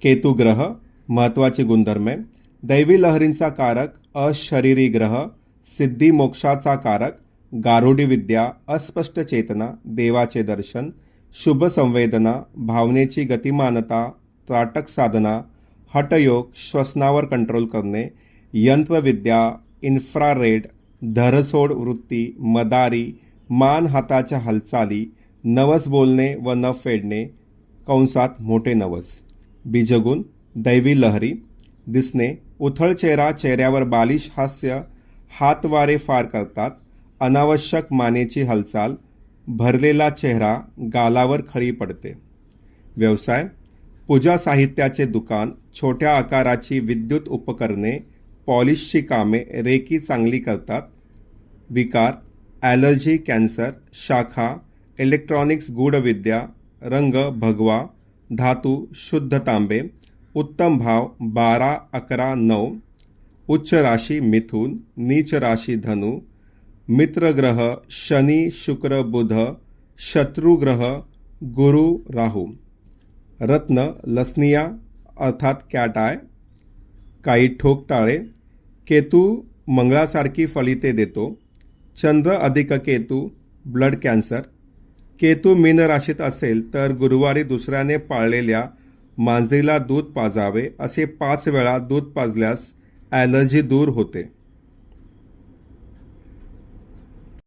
केतू ग्रह महत्त्वाचे गुणधर्म आहे. दैवी लहरींचा कारक, अशरीरी ग्रह, सिद्धी मोक्षाचा कारक, गारुडी विद्या, अस्पष्ट चेतना, देवाचे दर्शन, शुभ संवेदना, भावनेची गतिमानता, त्राटक साधना, हठयोग, श्वसनावर कंट्रोल करणे, यंत्रविद्या, इन्फ्रारेड, धरसोड वृत्ती, मदारी, मान हाताच्या हालचाली, नवस बोलणे व न फेडणे कंसात मोठे नवस. बीजगुण दैवी लहरी दिसणे, उथळ चेहरा, चेहऱ्यावर बालिश हास्य, हातवारे फार करतात, अनावश्यक मानेची हालचाल, भरलेला चेहरा, गालावर खळी पडते. व्यवसाय पूजा साहित्याचे दुकान, छोट्या आकाराची विद्युत उपकरणे, पॉलिशची कामे, रेकी चांगली करतात. विकार ॲलर्जी, कॅन्सर, शाखा, इलेक्ट्रॉनिक्स, गूढविद्या, रंग भगवा, धातू शुद्ध तांबे, उत्तम भाव 12, 11, 9. उच्च राशी मिथुन, नीच राशी धनु, मित्रग्रह शनी, शुक्र, बुध, शत्रुग्रह गुरु, राहू. रत्न लसनिया अर्थात कॅट आय, काही ठोकताळे. केतू मंगळासारखी फलिते देतो. चंद्र अधिक केतू ब्लड कॅन्सर. केतू मीन राशीत असेल तर गुरुवारी दुसऱ्याने पाळलेल्या मांजरीला दूध पाजावे. असे 5 वेळा दूध पाजल्यास ॲलर्जी दूर होते.